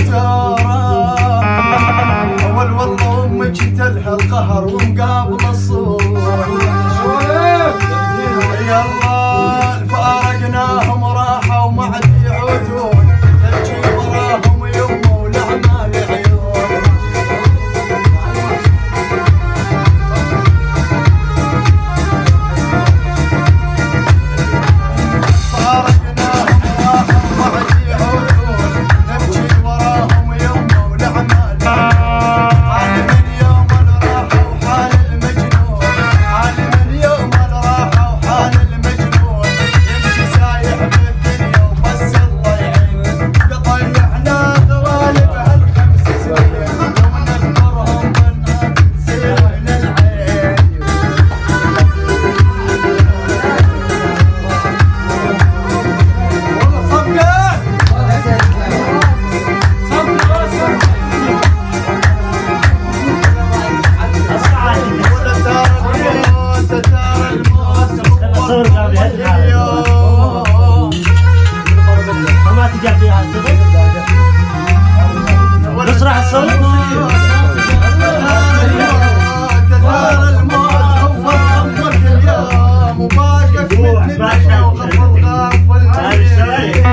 دكتورة. اول والله امي جيت لها القهر ومقابل الصورة. يلا فارقناهم راحوا ما عاد يعودون، تجي وراهم يمه والاعمال عيون. فارقناهم راحوا ما عاد يعودون، تجي وراهم يمه والاعمال عيون. حال من يوم الراحة وحال المجنون، حال من يوم الراحة وحال المجنون. يمشي سايح بالدنيا وبس الله يعين. ضيعنا غوالب هالخمس سنين، لو نذكرهم بنات تصير من العين. والله صفقة ولا دار الموت دار الموت اليوم. ما تجي فيها نصرح الصوت دار الموت غفر همك اليوم، وباقك من النحو وغفر غافل العين.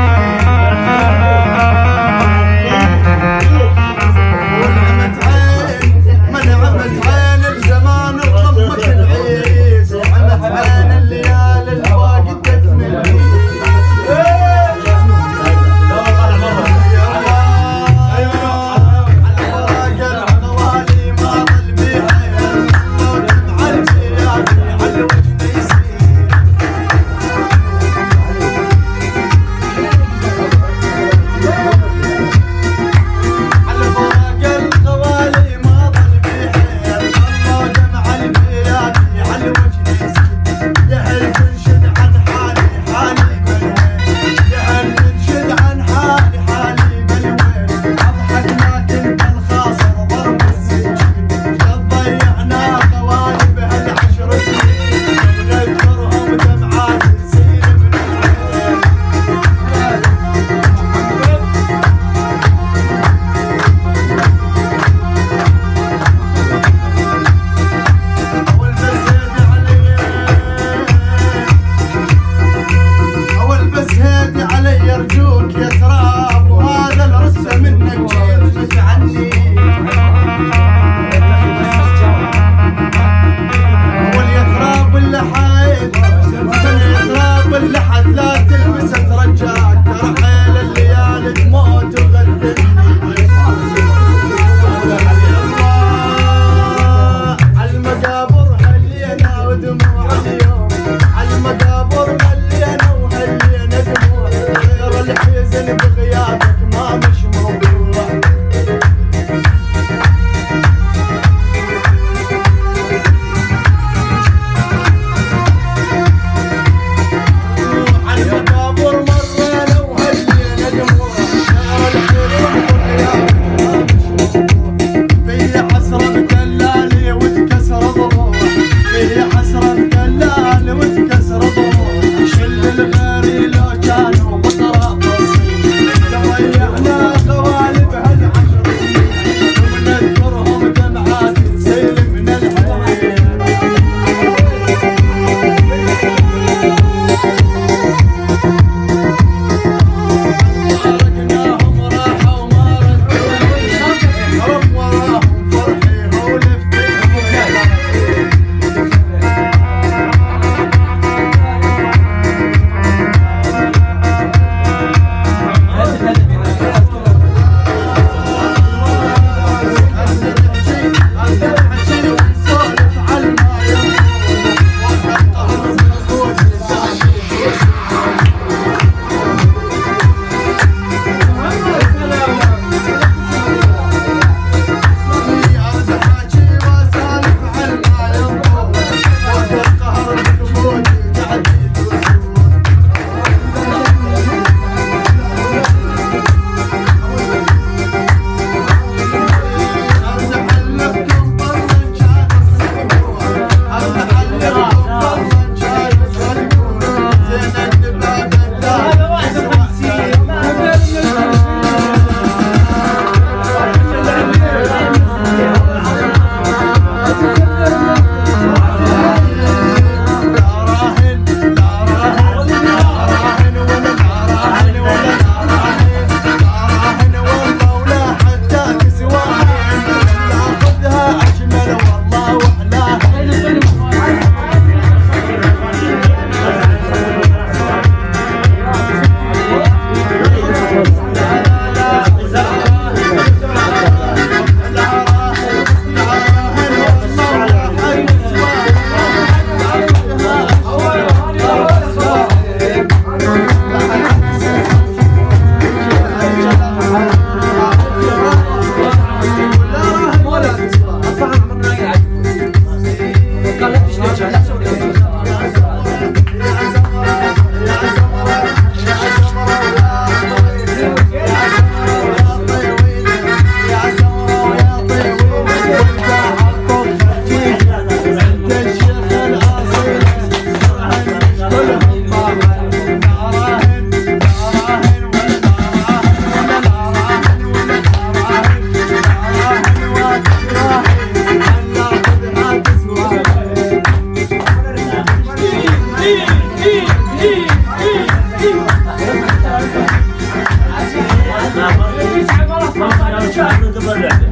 ونعمة عين منعمة عين الزمان وضمك العيد، ونعمة عين الليالي الواقد تدفن العيد. علي ارجوك يا تراب، وهذا الرسة منك جيت بس عني. واليا تراب اللحيت يا تراب اللحد، لا تلمسه ترجاك، ترحيل الليالي تموت وغدتني. يلا عالمقابر هلينا ودموع اليوم، عالمقابر هلينا وهلينا دموع. غير الحزن بغيابك ما مش موضوع. عشان تبرع